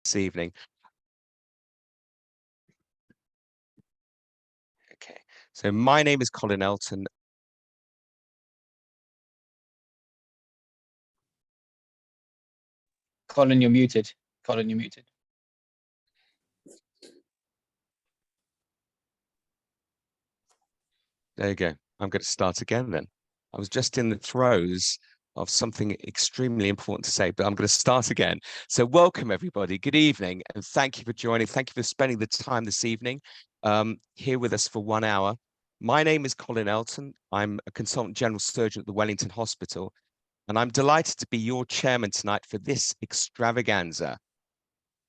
this evening. Okay, so my name is Colin Elton. Colin, you're muted. Colin, you're muted. There you go. I'm going to start again then. I was just in the throes of something extremely important to say, but I'm going to start again. So welcome everybody. Good evening, and thank you for joining. Thank you for spending the time this evening here with us for 1 hour. My name is Colin Elton. I'm a consultant general surgeon at the Wellington Hospital, and I'm delighted to be your chairman tonight for this extravaganza.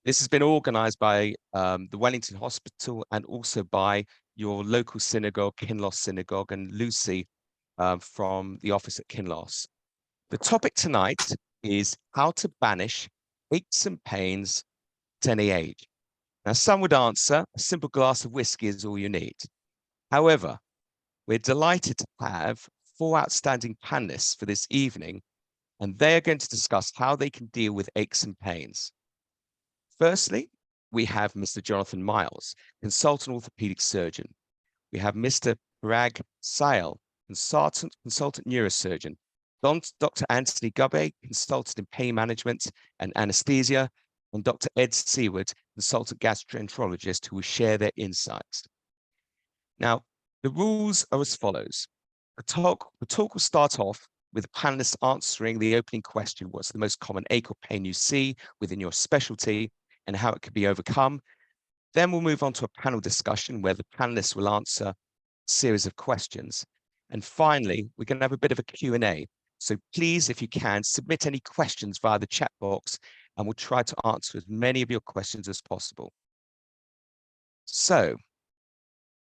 This has been organized by the Wellington Hospital and also by your local synagogue, Kinloss Synagogue, and Lucy from the office at Kinloss. The topic tonight is how to banish aches and pains at any age. Now, some would answer a simple glass of whiskey is all you need. However, we're delighted to have 4 outstanding panelists for this evening, and they are going to discuss how they can deal with aches and pains. Firstly, we have Mr. Jonathan Miles, consultant orthopedic surgeon. We have Mr. Parag Sayal, consultant neurosurgeon. Dr. Anthony Gubbe, consultant in pain management and anesthesia, and Dr. Ed Seward, consultant gastroenterologist, who will share their insights. Now, the rules are as follows. The talk will start off with the panelists answering the opening question: what's the most common ache or pain you see within your specialty and how it can be overcome? Then we'll move on to a panel discussion where the panelists will answer a series of questions. And finally, we're going to have a bit of a Q&A. So please, if you can, submit any questions via the chat box, and we'll try to answer as many of your questions as possible. So,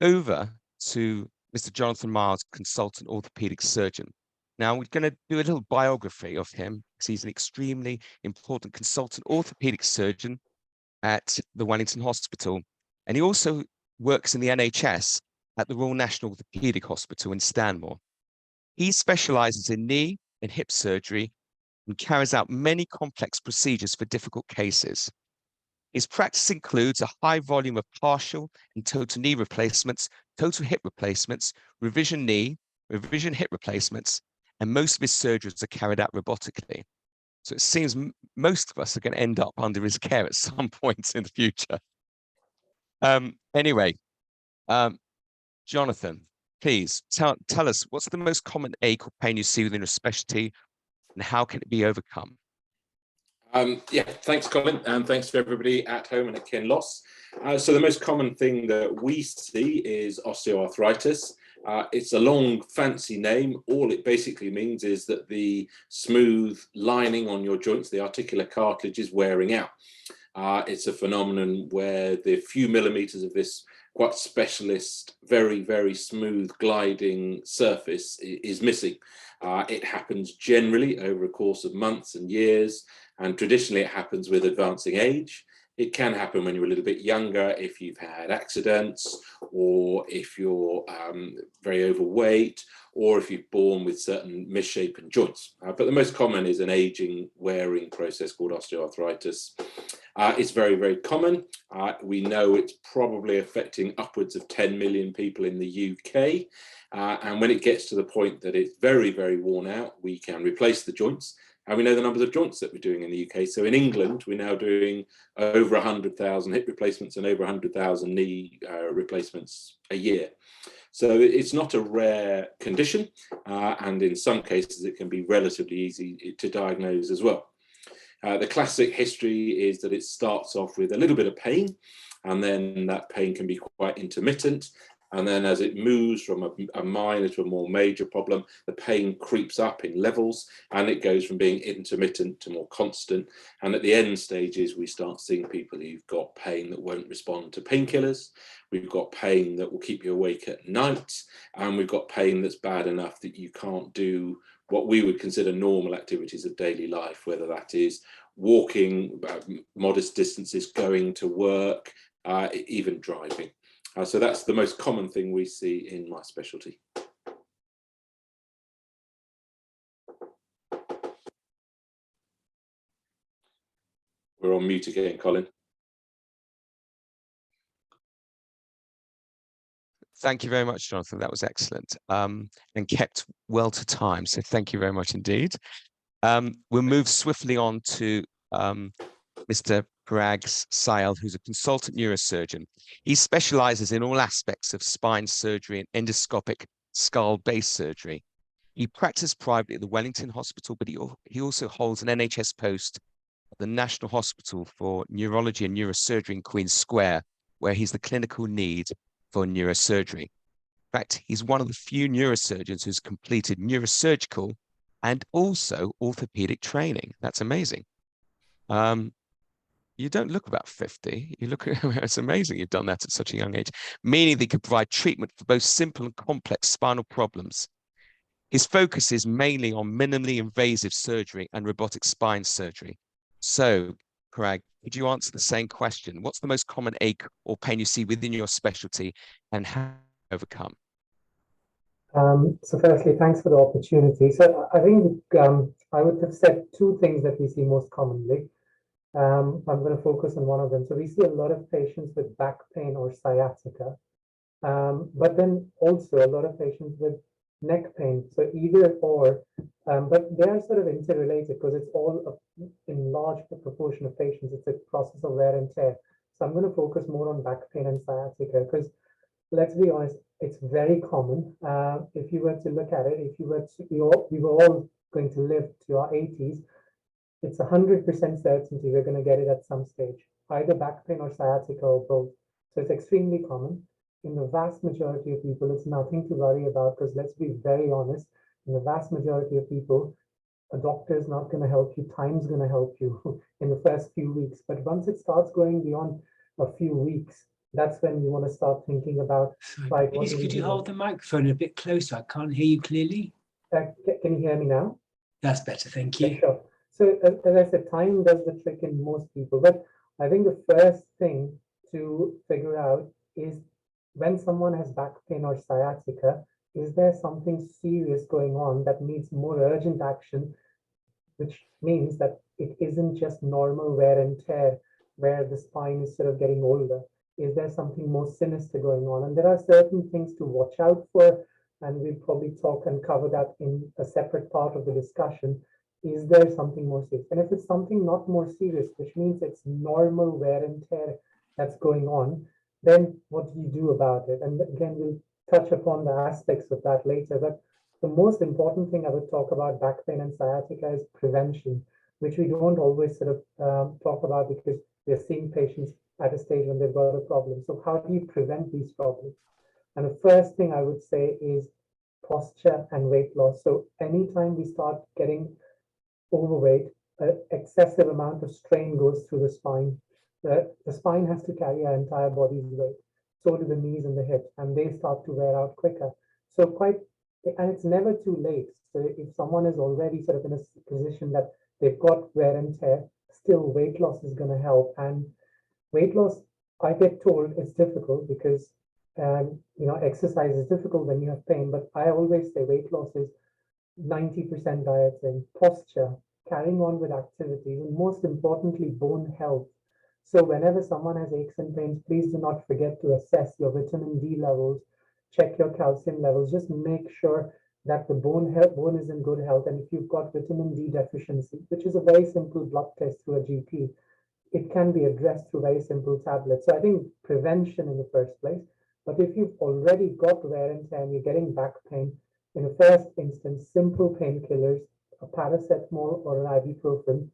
over to Mr. Jonathan Miles, consultant orthopedic surgeon. Now, we're going to do a little biography of him because he's an extremely important consultant orthopedic surgeon at the Wellington Hospital, and he also works in the NHS at the Royal National Orthopaedic Hospital in Stanmore. He specializes in knee and hip surgery and carries out many complex procedures for difficult cases. His practice includes a high volume of partial and total knee replacements, total hip replacements, revision knee, revision hip replacements, and most of his surgeries are carried out robotically. So it seems most of us are going to end up under his care at some point in the future. Anyway, Jonathan, please tell us what's the most common ache or pain you see within your specialty and how can it be overcome? Yeah, thanks, Colin, and thanks to everybody at home and at Kinloss. So the most common thing that we see is osteoarthritis. It's a long, fancy name. All it basically means is that the smooth lining on your joints, the articular cartilage, is wearing out. It's a phenomenon where the few millimeters of this quite specialist, very, very smooth gliding surface is missing. It happens generally over a course of months and years, and traditionally it happens with advancing age. It can happen when you're a little bit younger, if you've had accidents, or if you're very overweight, or if you're born with certain misshapen joints. But the most common is an aging, wearing process called osteoarthritis. It's very, very common. We know it's probably affecting upwards of 10 million people in the UK. And when it gets to the point that it's very, very worn out, we can replace the joints. And we know the numbers of joints that we're doing in the UK. So in England, we're now doing over 100,000 hip replacements and over 100,000 knee replacements a year. So it's not a rare condition. And in some cases, it can be relatively easy to diagnose as well. The classic history is that it starts off with a little bit of pain, and then that pain can be quite intermittent. And then as it moves from a minor to a more major problem, the pain creeps up in levels and it goes from being intermittent to more constant. And at the end stages, we start seeing people who've got pain that won't respond to painkillers. We've got pain that will keep you awake at night. And we've got pain that's bad enough that you can't do what we would consider normal activities of daily life, whether that is walking modest distances, going to work, even driving. So that's the most common thing we see in my specialty. We're on mute again, Colin. Thank you very much, Jonathan. That was excellent, and kept well to time. So thank you very much indeed. We'll move swiftly on to Mr. Parag Sayal, who's a consultant neurosurgeon. He specializes in all aspects of spine surgery and endoscopic skull-based surgery. He practiced privately at the Wellington Hospital, but he also holds an NHS post at the National Hospital for Neurology and Neurosurgery in Queen's Square, where he's the clinical lead for neurosurgery. In fact, he's one of the few neurosurgeons who's completed neurosurgical and also orthopedic training. That's amazing. You don't look about 50. You look, it's amazing you've done that at such a young age, meaning they could provide treatment for both simple and complex spinal problems. His focus is mainly on minimally invasive surgery and robotic spine surgery. So, Parag, could you answer the same question? What's the most common ache or pain you see within your specialty and how to overcome? So firstly, thanks for the opportunity. So I think I would have said two things that we see most commonly. I'm going to focus on one of them. So we see a lot of patients with back pain or sciatica, but then also a lot of patients with neck pain. So either or, but they are sort of interrelated because it's all in large proportion of patients. It's a process of wear and tear. So I'm going to focus more on back pain and sciatica because let's be honest, it's very common. If you were to look at it, if you were to, we were all going to live to our 80s, it's 100% certainty we're going to get it at some stage, either back pain or sciatica or both. So it's extremely common. In the vast majority of people, it's nothing to worry about because let's be very honest, in the vast majority of people, a doctor is not going to help you. Time's going to help you in the first few weeks. But once it starts going beyond a few weeks, that's when you want to start thinking about. Sorry, please, could you hold the microphone a bit closer? I can't hear you clearly. Can you hear me now? That's better, thank you. Yeah, sure. So as I said, time does the trick in most people. But I think the first thing to figure out is when someone has back pain or sciatica, is there something serious going on that needs more urgent action, which means that it isn't just normal wear and tear where the spine is sort of getting older. Is there something more sinister going on? And there are certain things to watch out for, and we'll probably talk and cover that in a separate part of the discussion. Is there something more serious? And if it's something not more serious, which means it's normal wear and tear that's going on, then what do you do about it? And again, we'll touch upon the aspects of that later. But the most important thing I would talk about back pain and sciatica is prevention, which we don't always sort of talk about because we're seeing patients at a stage when they've got a problem. So how do you prevent these problems? And the first thing I would say is posture and weight loss. So anytime we start getting overweight, an excessive amount of strain goes through the spine. The spine has to carry our entire body's weight. So do the knees and the hips, and they start to wear out quicker. So and it's never too late. So if someone is already sort of in a position that they've got wear and tear, still weight loss is going to help. And weight loss, I get told it's difficult because exercise is difficult when you have pain, but I always say weight loss is 90% dieting, posture, carrying on with activities, and most importantly, bone health. So whenever someone has aches and pains, please do not forget to assess your vitamin D levels, check your calcium levels, just make sure that the bone is in good health. And if you've got vitamin D deficiency, which is a very simple blood test through a GP, it can be addressed through very simple tablets. So I think prevention in the first place. But if you've already got wear and tear and you're getting back pain, in the first instance, simple painkillers, a paracetamol or an ibuprofen,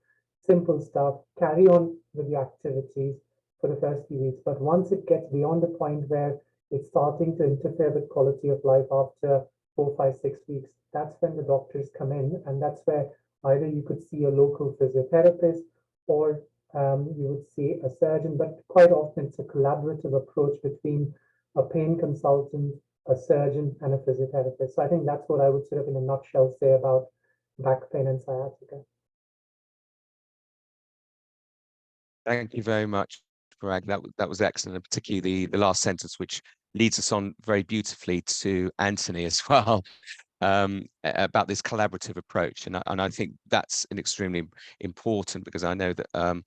simple stuff, carry on with your activities for the first few weeks. But once it gets beyond the point where it's starting to interfere with quality of life after 4, 5, 6 weeks, that's when the doctors come in. And that's where either you could see a local physiotherapist or you would see a surgeon, but quite often it's a collaborative approach between a pain consultant, a surgeon, and a physiotherapist. So I think that's what I would sort of in a nutshell say about back pain and sciatica. Thank you very much, Parag. That was excellent, and particularly the last sentence, which leads us on very beautifully to Anthony as well, about this collaborative approach. And I think that's an extremely important, because I know that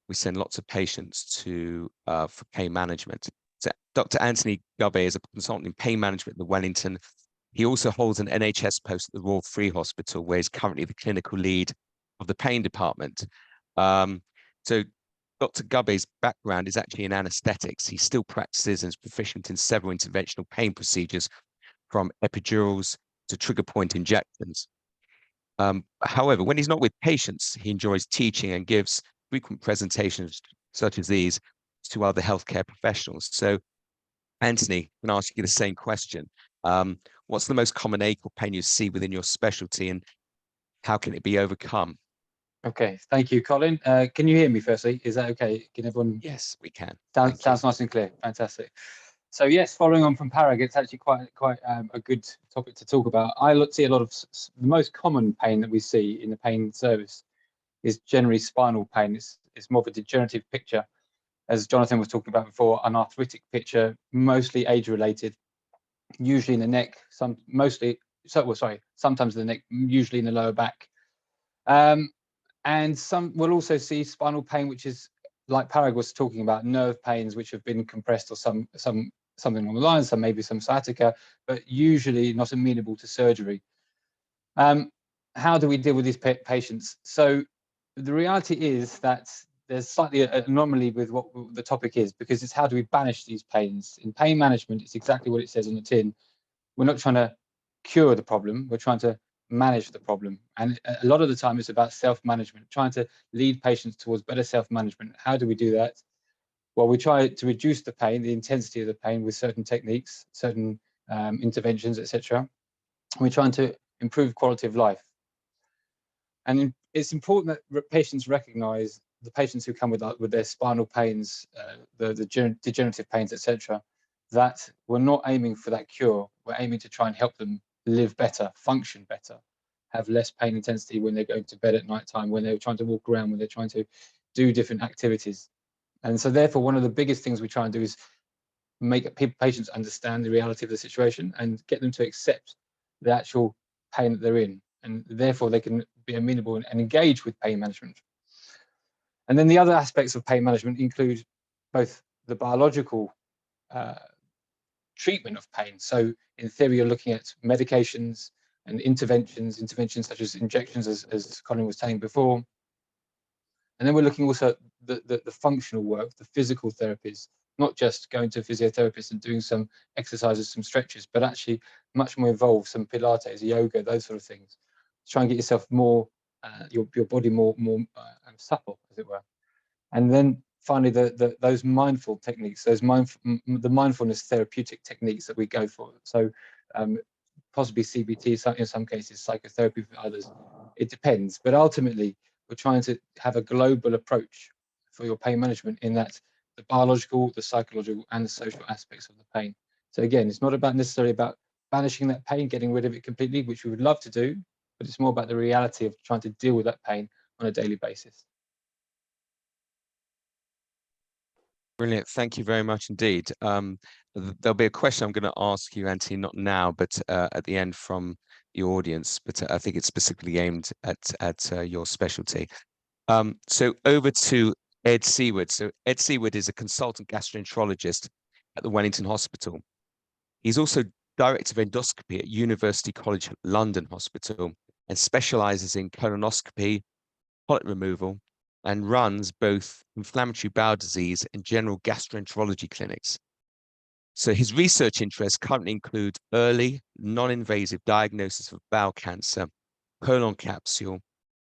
we send lots of patients to for pain management, So Dr. Anthony Gubbe is a consultant in pain management at the Wellington. He also holds an NHS post at the Royal Free Hospital, where he's currently the clinical lead of the pain department. So Dr. Gubbe's background is actually in anesthetics. He still practices and is proficient in several interventional pain procedures, from epidurals to trigger point injections. However, when he's not with patients, he enjoys teaching and gives frequent presentations such as these to other healthcare professionals. So, Anthony, I'm going to ask you the same question. What's the most common ache or pain you see within your specialty, and how can it be overcome? Okay, thank you, Colin. Can you hear me firstly? Is that okay? Can everyone? Yes, we can. Sounds nice and clear. Fantastic. So yes, following on from Parag, it's actually quite a good topic to talk about. I see a lot of the most common pain that we see in the pain service is generally spinal pain. It's more of a degenerative picture, as Jonathan was talking about before, an arthritic picture, mostly age-related, usually in the neck, sometimes in the neck, usually in the lower back. And we'll also see spinal pain, which is, like Parag was talking about, nerve pains which have been compressed, or something along the lines, maybe some sciatica, but usually not amenable to surgery. How do we deal with these patients? So the reality is that there's slightly an anomaly with what the topic is, because it's how do we banish these pains? In pain management, it's exactly what it says on the tin. We're not trying to cure the problem, we're trying to manage the problem. And a lot of the time it's about self-management, trying to lead patients towards better self-management. How do we do that? Well, we try to reduce the pain, the intensity of the pain, with certain techniques, certain interventions, etc. We're trying to improve quality of life. And it's important that patients recognize, the patients who come with their spinal pains, the degenerative pains, etc., that we're not aiming for that cure. We're aiming to try and help them live better, function better, have less pain intensity when they're going to bed at night time, when they're trying to walk around, when they're trying to do different activities. And so therefore, one of the biggest things we try and do is make patients understand the reality of the situation and get them to accept the actual pain that they're in. And therefore, they can be amenable and engage with pain management. And then the other aspects of pain management include both the biological treatment of pain. So in theory, you're looking at medications and interventions such as injections, as Colin was saying before. And then we're looking also at the functional work, the physical therapies, not just going to a physiotherapist and doing some exercises, some stretches, but actually much more involved, some Pilates, yoga, those sort of things. Try and get yourself more, your body more supple, as it were. And then finally, those mindful techniques, the mindfulness therapeutic techniques that we go for. So possibly CBT, in some cases, psychotherapy for others. It depends. But ultimately, we're trying to have a global approach for your pain management, in that the biological, the psychological, and the social aspects of the pain. So again, it's not necessarily about banishing that pain, getting rid of it completely, which we would love to do, but it's more about the reality of trying to deal with that pain on a daily basis. Brilliant. Thank you very much indeed. There'll be a question I'm going to ask you, Anthony, not now, but at the end from the audience, but I think it's specifically aimed at your specialty. So over to Ed Seaward. So Ed Seaward is a consultant gastroenterologist at the Wellington Hospital. He's also director of endoscopy at University College London Hospital and specializes in colonoscopy, polyp removal, and runs both inflammatory bowel disease and general gastroenterology clinics. So his research interests currently include early, non-invasive diagnosis of bowel cancer, colon capsule,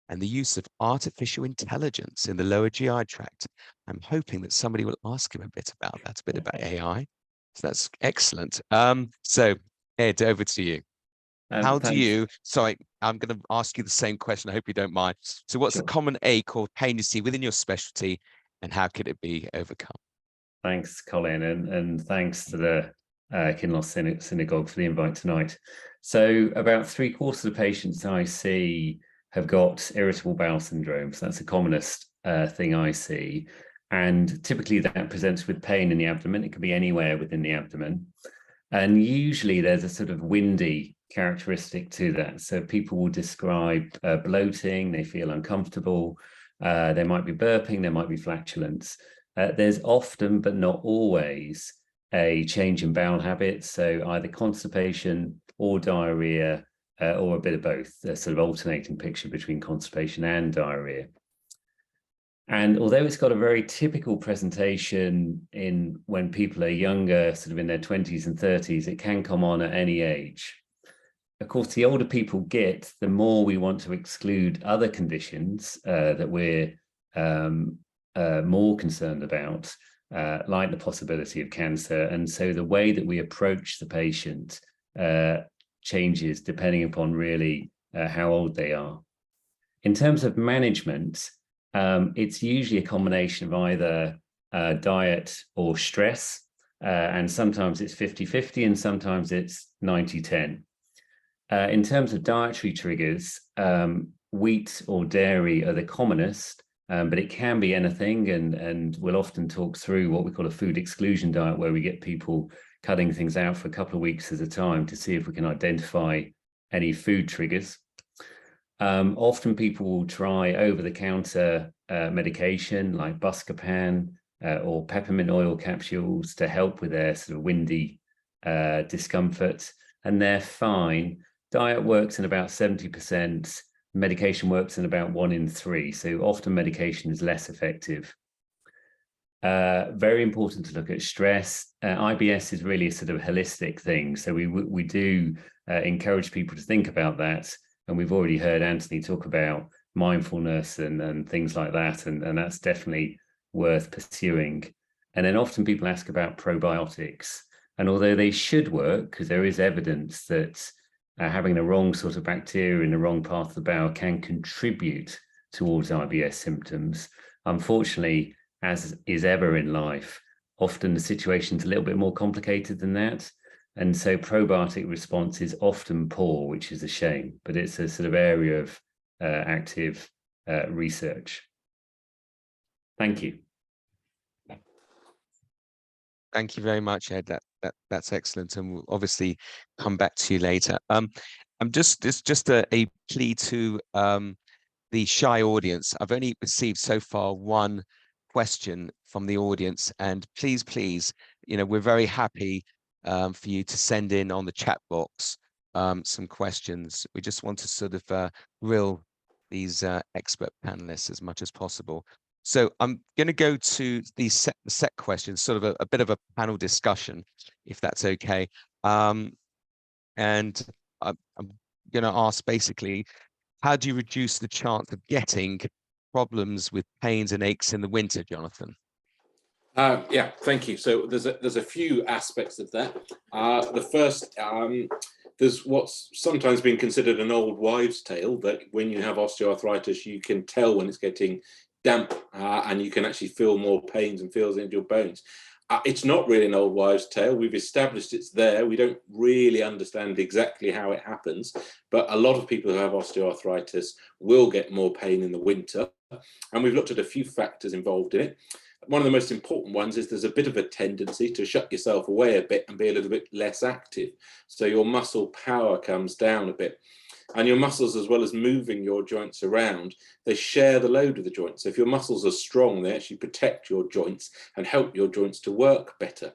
and the use of artificial intelligence in the lower GI tract. I'm hoping that somebody will ask him a bit about that, a bit about AI. So that's excellent. So Ed, over to you. How do you, sorry, I'm going to ask you the same question. I hope you don't mind. So what's the common ache or pain you see within your specialty, and how could it be overcome? Thanks, Colin, and thanks to the Kinloss Synagogue for the invite tonight. So about 3/4 of the patients I see have got irritable bowel syndrome. So that's the commonest thing I see. And typically that presents with pain in the abdomen. It can be anywhere within the abdomen. And usually there's a sort of windy characteristic to that. So people will describe bloating, they feel uncomfortable, they might be burping, there might be flatulence. There's often, but not always, a change in bowel habits, so either constipation or diarrhea, or a bit of both, a sort of alternating picture between constipation and diarrhea. And although it's got a very typical presentation in when people are younger, sort of in their 20s and 30s, it can come on at any age. Of course, the older people get, the more we want to exclude other conditions that we're more concerned about, like the possibility of cancer. And so the way that we approach the patient changes depending upon really how old they are. In terms of management, it's usually a combination of either diet or stress, and sometimes it's 50-50 and sometimes it's 90-10. In terms of dietary triggers, wheat or dairy are the commonest, but it can be anything, and we'll often talk through what we call a food exclusion diet, where we get people cutting things out for a couple of weeks at a time to see if we can identify any food triggers. Often people will try over-the-counter medication like Buscopan or peppermint oil capsules to help with their sort of windy discomfort, and they're fine. Diet works in about 70%, medication works in about 1 in 3, so often medication is less effective. Very important to look at stress. IBS is really a sort of holistic thing, so we do encourage people to think about that. And we've already heard Anthony talk about mindfulness and things like that, and that's definitely worth pursuing. And then often people ask about probiotics, and although they should work, because there is evidence that having the wrong sort of bacteria in the wrong part of the bowel can contribute towards IBS symptoms, unfortunately, as is ever in life, often the situation's a little bit more complicated than that. And so probiotic response is often poor, which is a shame, but it's a sort of area of active research. Thank you. Thank you very much, Ed. That's excellent, and we'll obviously come back to you later. It's just a plea to the shy audience. I've only received so far one question from the audience, and please, we're very happy for you to send in on the chat box some questions. We just want to sort of grill these expert panelists as much as possible. So I'm going to go to the set questions, sort of a bit of a panel discussion, if that's okay. And I'm going to ask basically, how do you reduce the chance of getting problems with pains and aches in the winter, Jonathan? Yeah, thank you. So there's a few aspects of that. The first, there's what's sometimes been considered an old wives' tale, that when you have osteoarthritis, you can tell when it's getting damp, and you can actually feel more pains and feels into your bones. It's not really an old wives' tale. We've established it's there. We don't really understand exactly how it happens, but a lot of people who have osteoarthritis will get more pain in the winter, and we've looked at a few factors involved in it. One of the most important ones is there's a bit of a tendency to shut yourself away a bit and be a little bit less active. So your muscle power comes down a bit. And your muscles, as well as moving your joints around, they share the load of the joints. So if your muscles are strong, they actually protect your joints and help your joints to work better.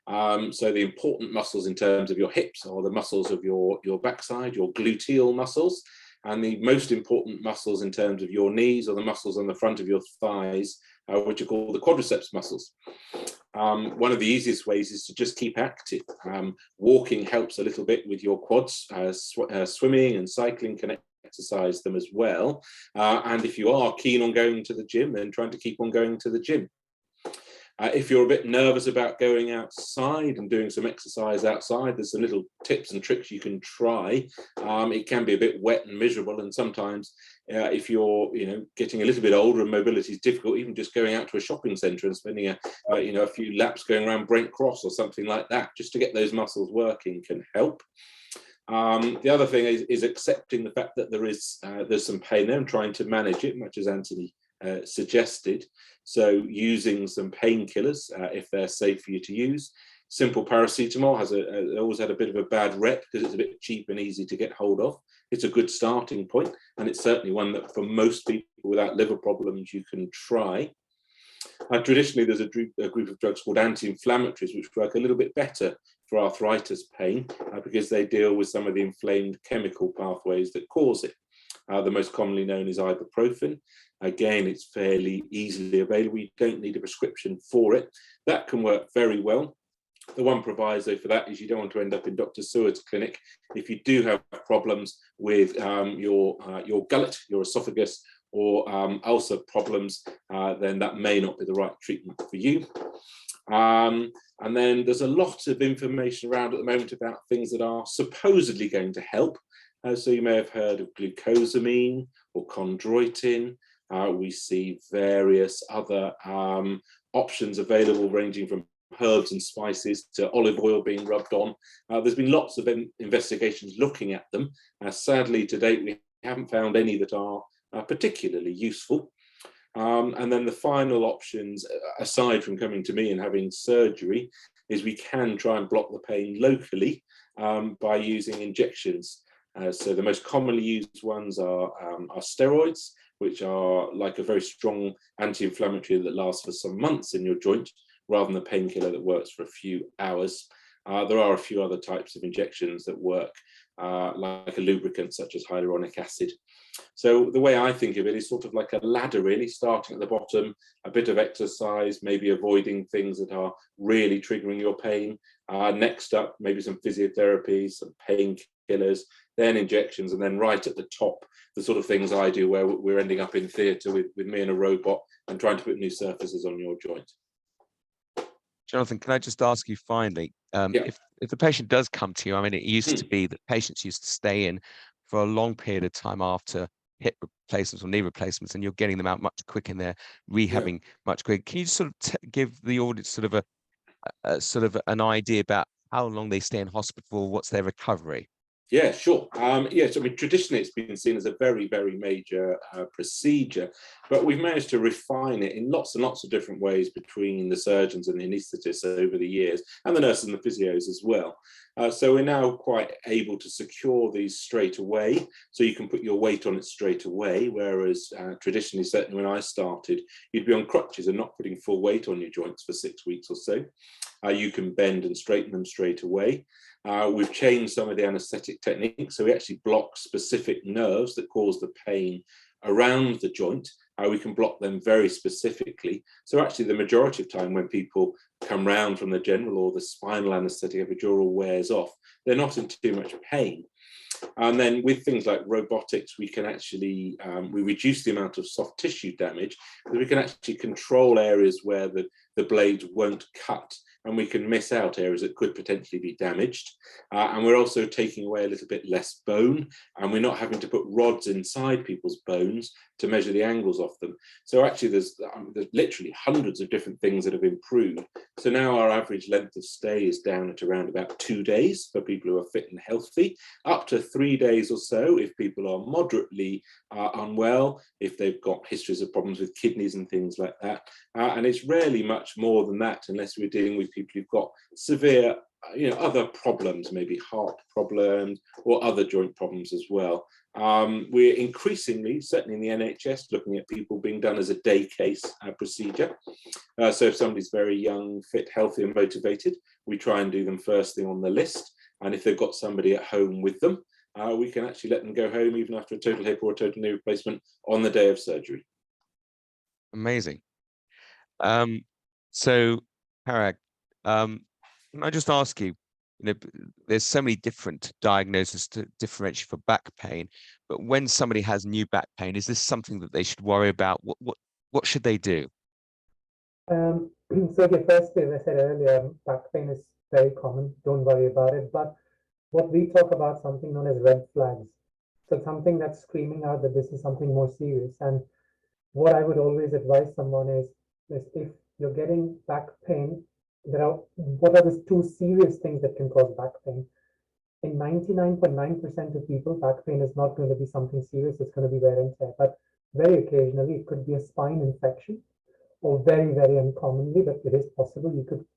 So the important muscles in terms of your hips are the muscles of your backside, your gluteal muscles. And the most important muscles in terms of your knees are the muscles on the front of your thighs, which are called the quadriceps muscles. One of the easiest ways is to just keep active. Walking helps a little bit with your quads. Swimming and cycling can exercise them as well. And if you are keen on going to the gym, then trying to keep on going to the gym. If you're a bit nervous about going outside and doing some exercise outside, there's some little tips and tricks you can try. It can be a bit wet and miserable, and sometimes if you're getting a little bit older and mobility is difficult, even just going out to a shopping centre and spending a few laps going around Brent Cross or something like that, just to get those muscles working, can help. The other thing is accepting the fact that there's some pain there and trying to manage it, much as Anthony suggested. So using some painkillers if they're safe for you to use. Simple paracetamol has always had a bit of a bad rep because it's a bit cheap and easy to get hold of. It's a good starting point, and it's certainly one that for most people without liver problems you can try. Traditionally, there's a group of drugs called anti-inflammatories, which work a little bit better for arthritis pain because they deal with some of the inflamed chemical pathways that cause it. The most commonly known is ibuprofen. Again, it's fairly easily available. You don't need a prescription for it. That can work very well. The one proviso for that is you don't want to end up in Dr. Seward's clinic. If you do have problems with your gullet, your esophagus, or ulcer problems, then that may not be the right treatment for you. And then there's a lot of information around at the moment about things that are supposedly going to help. So you may have heard of glucosamine or chondroitin. We see various other options available, ranging from herbs and spices to olive oil being rubbed on. There's been lots of investigations looking at them. Sadly, to date, we haven't found any that are particularly useful. And then the final options, aside from coming to me and having surgery, is we can try and block the pain locally by using injections. So the most commonly used ones are steroids, which are like a very strong anti-inflammatory that lasts for some months in your joint, rather than a painkiller that works for a few hours. There are a few other types of injections that work like a lubricant, such as hyaluronic acid. So the way I think of it is sort of like a ladder, really, starting at the bottom, a bit of exercise, maybe avoiding things that are really triggering your pain. Next up, maybe some physiotherapy, some painkillers, then injections, and then right at the top, the sort of things I do where we're ending up in theatre with me and a robot and trying to put new surfaces on your joint. Jonathan, can I just ask you finally, if the patient does come to you, I mean, it used to be that patients used to stay in for a long period of time after hip replacements or knee replacements, and you're getting them out much quicker and they're rehabbing much quicker. Can you sort of give the audience sort of a sort of an idea about how long they stay in hospital, what's their recovery? Yeah, sure. Yes, I mean, traditionally it's been seen as a very, very major procedure, but we've managed to refine it in lots and lots of different ways between the surgeons and the anaesthetists over the years, and the nurses and the physios as well. So we're now quite able to secure these straight away, so you can put your weight on it straight away, whereas traditionally, certainly when I started, you'd be on crutches and not putting full weight on your joints for 6 weeks or so. You can bend and straighten them straight away. We've changed some of the anaesthetic techniques, so we actually block specific nerves that cause the pain around the joint. We can block them very specifically. So actually the majority of time when people come round from the general or the spinal anaesthetic epidural wears off, they're not in too much pain. And then with things like robotics, we can actually, we reduce the amount of soft tissue damage, because we can actually control areas where the blades won't cut, and we can miss out areas that could potentially be damaged. And we're also taking away a little bit less bone, and we're not having to put rods inside people's bones to measure the angles of them. So actually there's literally hundreds of different things that have improved. So now our average length of stay is down at around about 2 days for people who are fit and healthy, up to 3 days or so if people are moderately unwell, if they've got histories of problems with kidneys and things like that. And it's rarely much more than that, unless we're dealing with people who've got severe, other problems, maybe heart problems or other joint problems as well. We're increasingly, certainly in the NHS, looking at people being done as a day case procedure. So if somebody's very young, fit, healthy and motivated, we try and do them first thing on the list. And if they've got somebody at home with them, we can actually let them go home even after a total hip or a total knee replacement on the day of surgery. Amazing. So, Parag, can I just ask you, there's so many different diagnoses to differentiate for back pain, but when somebody has new back pain, is this something that they should worry about? What should they do? So okay, firstly, as I said earlier, back pain is very common. Don't worry about it. But what we talk about, something known as red flags. So something that's screaming out that this is something more serious. And what I would always advise someone is if you're getting back pain, what are the 2 serious things that can cause back pain? In 99.9% of people, back pain is not going to be something serious. It's going to be wear and tear. But very occasionally, it could be a spine infection, or very, very uncommonly, but it is possible,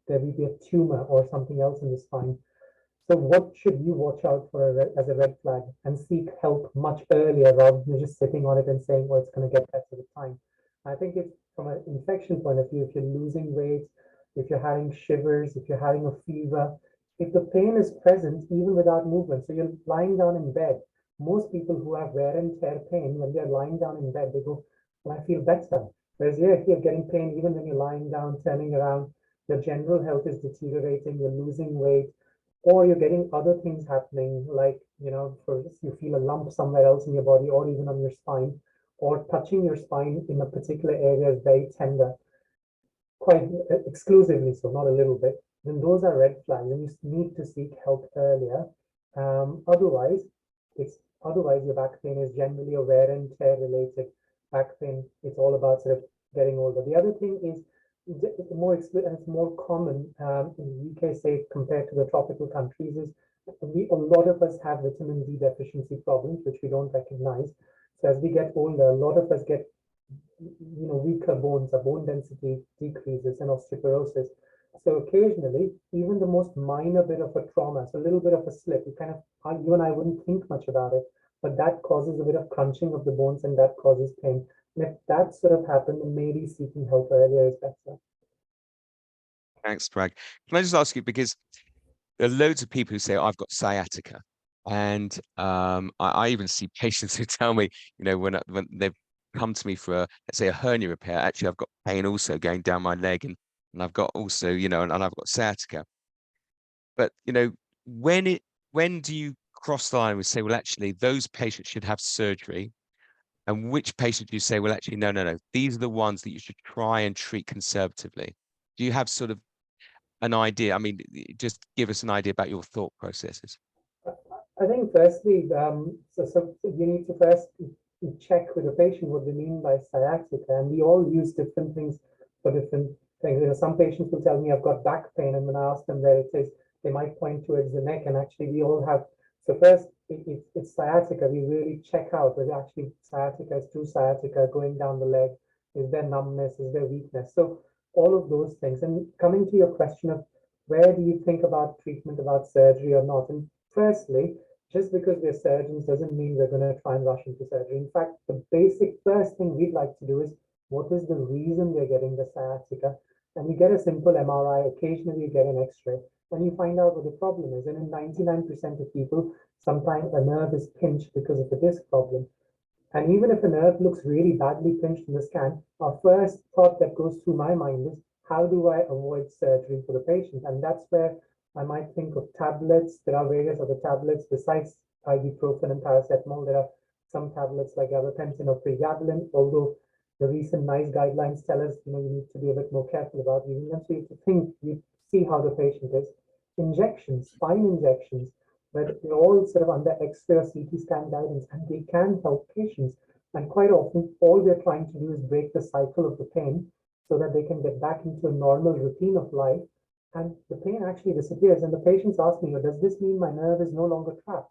there will be a tumor or something else in the spine. So what should you watch out for as a red flag, and seek help much earlier rather than just sitting on it and saying, well, it's going to get better with time? I think if from an infection point of view, if you're losing weight, if you're having shivers, if you're having a fever, if the pain is present even without movement, so you're lying down in bed, most people who have wear and tear pain, when they're lying down in bed, they go, well, I feel better. Whereas you're here getting pain even when you're lying down, turning around, your general health is deteriorating, you're losing weight, or you're getting other things happening, like, for you feel a lump somewhere else in your body or even on your spine, or touching your spine in a particular area is very tender, quite exclusively so, not a little bit, then those are red flags and you need to seek help earlier. Otherwise, your back pain is generally a wear and tear related back pain. It's all about sort of getting older. The other thing is it's more common in the UK, say, compared to the tropical countries, is a lot of us have vitamin D deficiency problems, which we don't recognize. So as we get older, a lot of us get weaker bones, our bone density decreases, and osteoporosis. So occasionally, even the most minor bit of a trauma, so a little bit of a slip, you and I wouldn't think much about it, but that causes a bit of crunching of the bones and that causes pain. And if that sort of happened, then maybe seeking help earlier is better. Thanks, Bragg. Can I just ask you, because there are loads of people who say, I've got sciatica. And I even see patients who tell me, when they've come to me for let's say a hernia repair, actually I've got pain also going down my leg, and I've got also, and I've got sciatica. But when do you cross the line and say, well, actually those patients should have surgery, and which patients do you say, well, actually no, these are the ones that you should try and treat conservatively? Do you have sort of an idea? I mean, just give us an idea about your thought processes. I think firstly, so you need to first check with the patient what they mean by sciatica, and we all use different things for different things. Some patients will tell me I've got back pain, and when I ask them where it is, they might point towards the neck, and actually we all have. So first, it's sciatica. We really check out whether actually sciatica is true sciatica going down the leg. Is there numbness? Is there weakness? So all of those things. And coming to your question of where do you think about treatment, about surgery or not? And firstly, just because we're surgeons doesn't mean we're going to try and rush into surgery. In fact, the basic first thing we'd like to do is, what is the reason we're getting the sciatica? And you get a simple MRI, occasionally you get an X-ray, and you find out what the problem is. And in 99% of people, sometimes a nerve is pinched because of a disc problem. And even if a nerve looks really badly pinched in the scan, our first thought that goes through my mind is, how do I avoid surgery for the patient? And that's where I might think of tablets. There are various other tablets besides ibuprofen and paracetamol. There are some tablets like gabapentin or pregabalin, although the recent NICE guidelines tell us, you need to be a bit more careful about using them. So you have to think, you see how the patient is. Injections, spine injections, but they're all sort of under X-ray or CT scan guidance, and they can help patients. And quite often, all we're trying to do is break the cycle of the pain so that they can get back into a normal routine of life, and the pain actually disappears. And the patients ask me, does this mean my nerve is no longer trapped?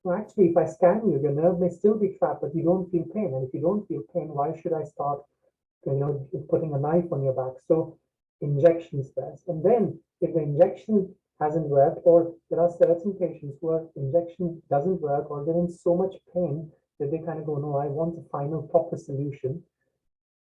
Well, actually, if I scan you, your nerve may still be trapped, but you don't feel pain. And if you don't feel pain, why should I start, putting a knife on your back? So injections first. And then if the injection hasn't worked, or there are certain patients where injection doesn't work, or they're in so much pain that they kind of go, no, I want a final proper solution,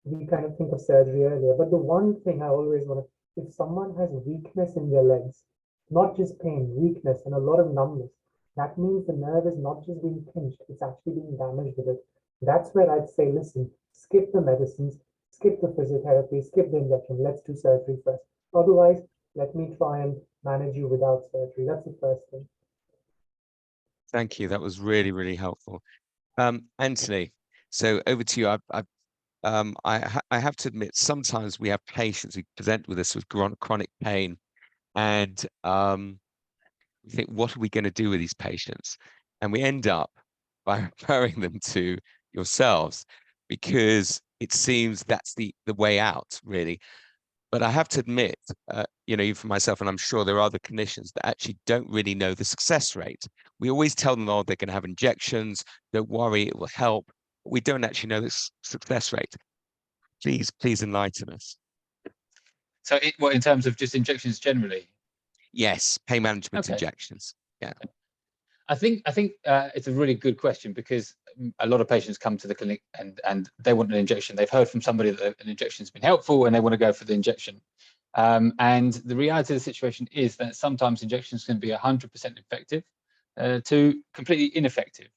we kind of think of surgery earlier. But the one thing I always want to, if someone has weakness in their legs, not just pain, weakness, and a lot of numbness, that means the nerve is not just being pinched, it's actually being damaged with it. That's where I'd say, listen, skip the medicines, skip the physiotherapy, skip the injection, let's do surgery first. Otherwise, let me try and manage you without surgery. That's the first thing. Thank you. That was really, really helpful. Anthony, so over to you. I have to admit, sometimes we have patients who present with us with chronic pain, and we think, what are we going to do with these patients? And we end up by referring them to yourselves, because it seems that's the way out, really. But I have to admit, even for myself, and I'm sure there are other clinicians that actually don't really know the success rate. We always tell them, oh, they're going to have injections, don't worry, it will help. We don't actually know the success rate. Please enlighten us. So, in terms of just injections generally? Yes, pain management Okay. injections. Yeah. I think it's a really good question, because a lot of patients come to the clinic and they want an injection. They've heard from somebody that an injection has been helpful and they want to go for the injection. And the reality of the situation is that sometimes injections can be 100% effective to completely ineffective.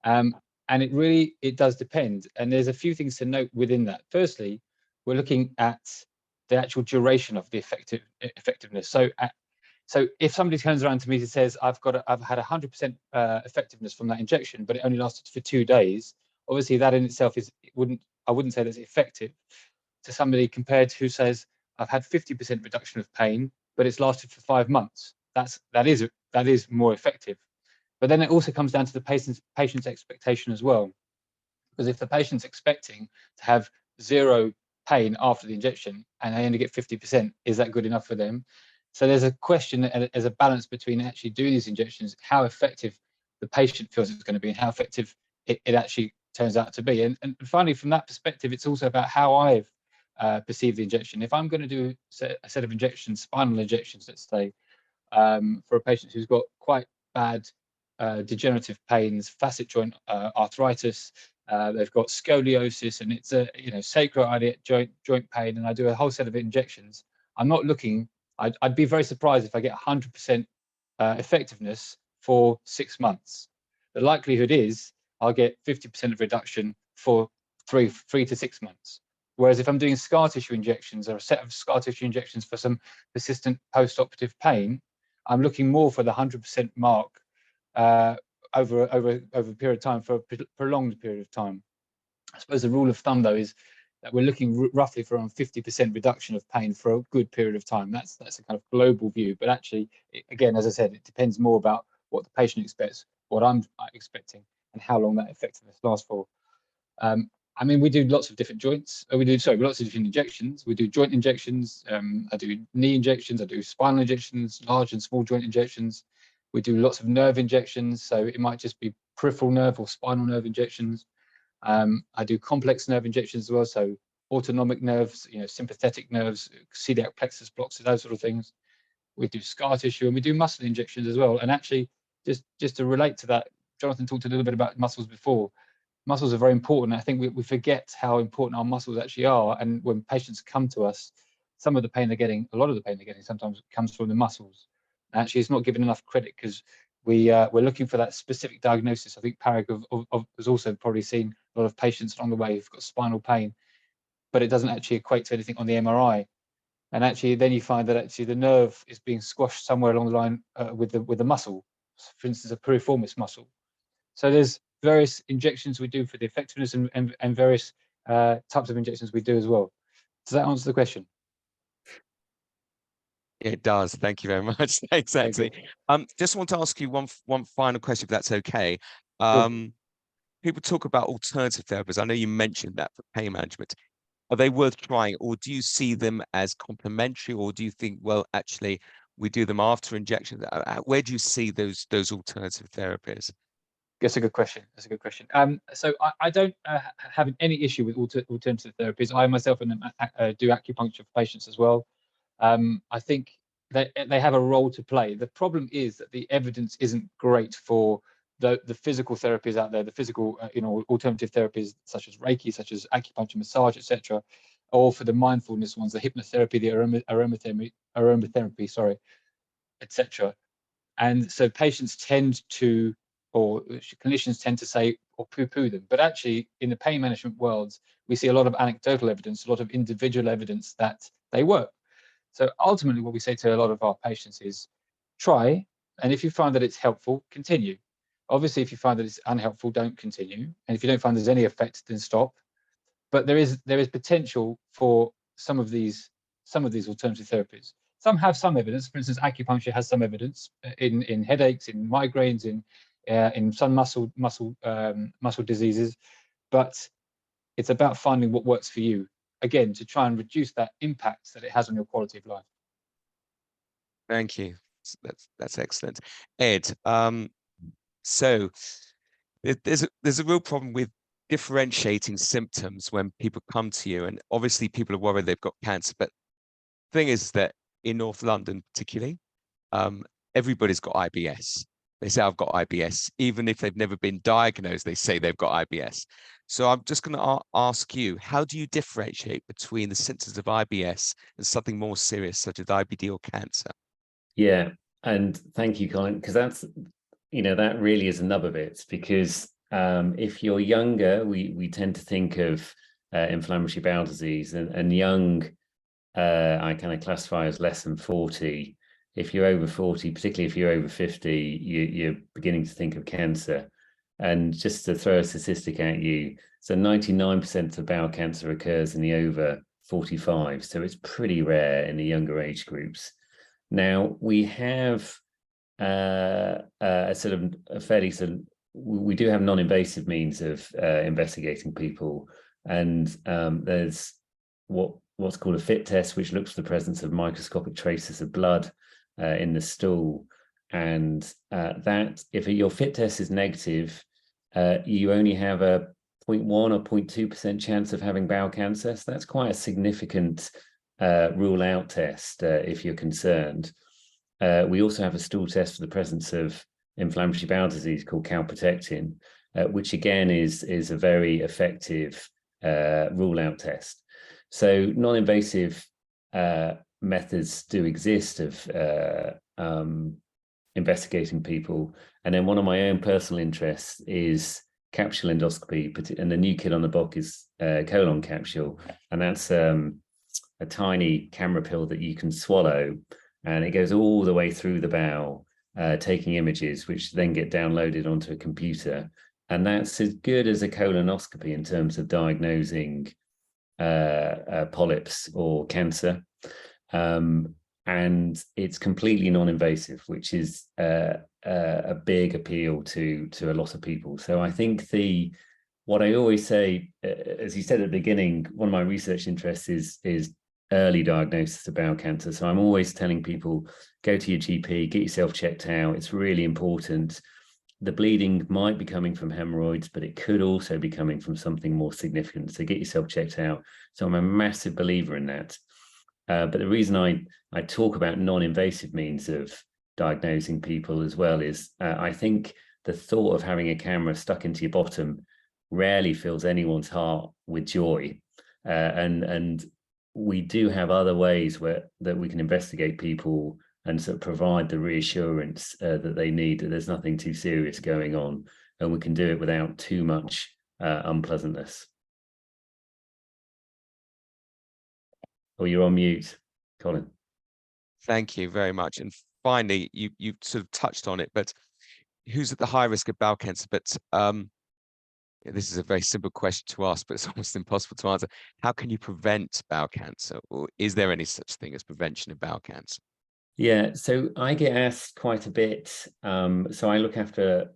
And it does depend. And there's a few things to note within that. Firstly, we're looking at the actual duration of the effectiveness. So if somebody turns around to me and says, I've had 100% effectiveness from that injection, but it only lasted for 2 days, obviously that in itself I wouldn't say that's effective to somebody compared to who says, I've had 50% reduction of pain, but it's lasted for 5 months. That is more effective. But then it also comes down to the patient's expectation as well. Because if the patient's expecting to have 0 pain after the injection and they only get 50%, is that good enough for them? So there's a question, there's a balance between actually doing these injections, how effective the patient feels it's going to be and how effective it actually turns out to be. And finally, from that perspective, it's also about how I've perceived the injection. If I'm going to do a set of injections, spinal injections, let's say, for a patient who's got quite bad degenerative pains, facet joint arthritis, they've got scoliosis, and it's a sacroiliac joint pain, and I do a whole set of injections. I'm not looking. I'd be very surprised if I get 100% effectiveness for 6 months. The likelihood is I'll get 50% of reduction for three to 6 months. Whereas if I'm doing scar tissue injections or a set of scar tissue injections for some persistent post-operative pain, I'm looking more for the 100% mark over a period of time, for a prolonged period of time. I suppose the rule of thumb, though, is that we're looking roughly for around 50% reduction of pain for a good period of time. That's a kind of global view. But actually, again, as I said, it depends more about what the patient expects, what I'm expecting, and how long that effectiveness lasts for. I mean, we do lots of different joints. Lots of different injections. We do joint injections. I do knee injections. I do spinal injections, large and small joint injections. We do lots of nerve injections. So it might just be peripheral nerve or spinal nerve injections. I do complex nerve injections as well. So autonomic nerves, sympathetic nerves, celiac plexus blocks, those sort of things. We do scar tissue, and we do muscle injections as well. And actually, just to relate to that, Jonathan talked a little bit about muscles before. Muscles are very important. I think we forget how important our muscles actually are. And when patients come to us, a lot of the pain they're getting sometimes comes from the muscles. And actually, it's not given enough credit, because we're looking for that specific diagnosis. I think Parag has also probably seen a lot of patients along the way who've got spinal pain, but it doesn't actually equate to anything on the MRI. And actually, then you find that actually the nerve is being squashed somewhere along the line with the muscle, for instance, a piriformis muscle. So there's various injections we do for the effectiveness, and various types of injections we do as well. Does that answer the question? It does. Thank you very much. Exactly. Just want to ask you one final question, if that's okay. Sure. People talk about alternative therapies. I know you mentioned that for pain management. Are they worth trying, or do you see them as complementary, or do you think, well, actually, we do them after injections? Where do you see those alternative therapies? That's a good question. So I don't have any issue with alternative therapies. I myself do acupuncture for patients as well. I think they have a role to play. The problem is that the evidence isn't great for the physical therapies out there, the physical alternative therapies such as Reiki, such as acupuncture, massage, etc., or for the mindfulness ones, the hypnotherapy, the aromatherapy, sorry, etc. And so patients tend to, or clinicians tend to say or poo-poo them. But actually, in the pain management world, we see a lot of anecdotal evidence, a lot of individual evidence that they work. So ultimately, what we say to a lot of our patients is try, and if you find that it's helpful, continue. Obviously, if you find that it's unhelpful, don't continue. And if you don't find there's any effect, then stop. But there is potential for some of these alternative therapies. Some have some evidence. For instance, acupuncture has some evidence in headaches, in migraines, in some muscle diseases. But it's about finding what works for you, again, to try and reduce that impact that it has on your quality of life. Thank you. That's excellent. Ed, so there's a real problem with differentiating symptoms when people come to you, and obviously people are worried they've got cancer. But the thing is that in North London, particularly, everybody's got IBS. they say, I've got IBS. Even if they've never been diagnosed, they say they've got IBS. So I'm just going to ask you, how do you differentiate between the symptoms of IBS and something more serious, such as IBD or cancer? Yeah, and thank you, Colin, because that's, that really is another bit, because if you're younger, we tend to think of inflammatory bowel disease, and young, I kind of classify as less than 40. If you're over 40, particularly if you're over 50, you're beginning to think of cancer. And just to throw a statistic at you, so 99% of bowel cancer occurs in the over 45. So it's pretty rare in the younger age groups. Now, we have we do have non-invasive means of investigating people. And there's what's called a FIT test, which looks for the presence of microscopic traces of blood in the stool. And that, if your FIT test is negative, you only have a 0.1 or 0.2% chance of having bowel cancer. So that's quite a significant rule out test if you're concerned. We also have a stool test for the presence of inflammatory bowel disease called calprotectin, which again is a very effective rule out test. So non-invasive methods do exist of investigating people. And then one of my own personal interests is capsule endoscopy, and the new kid on the block is colon capsule. And that's a tiny camera pill that you can swallow, and it goes all the way through the bowel, taking images, which then get downloaded onto a computer. And that's as good as a colonoscopy in terms of diagnosing polyps or cancer. And it's completely non-invasive, which is a big appeal to a lot of people. So I think what I always say, as you said at the beginning, one of my research interests is early diagnosis of bowel cancer. So I'm always telling people, go to your GP, get yourself checked out. It's really important. The bleeding might be coming from hemorrhoids, but it could also be coming from something more significant. So get yourself checked out. So I'm a massive believer in that. But the reason I talk about non-invasive means of diagnosing people as well is I think the thought of having a camera stuck into your bottom rarely fills anyone's heart with joy. And we do have other ways that we can investigate people and sort of provide the reassurance that they need, that there's nothing too serious going on, and we can do it without too much unpleasantness. Oh, you're on mute, Colin. Thank you very much. And finally, you sort of touched on it, but who's at the high risk of bowel cancer? But this is a very simple question to ask, but it's almost impossible to answer. How can you prevent bowel cancer, or is there any such thing as prevention of bowel cancer? Yeah, so I get asked quite a bit. So I look after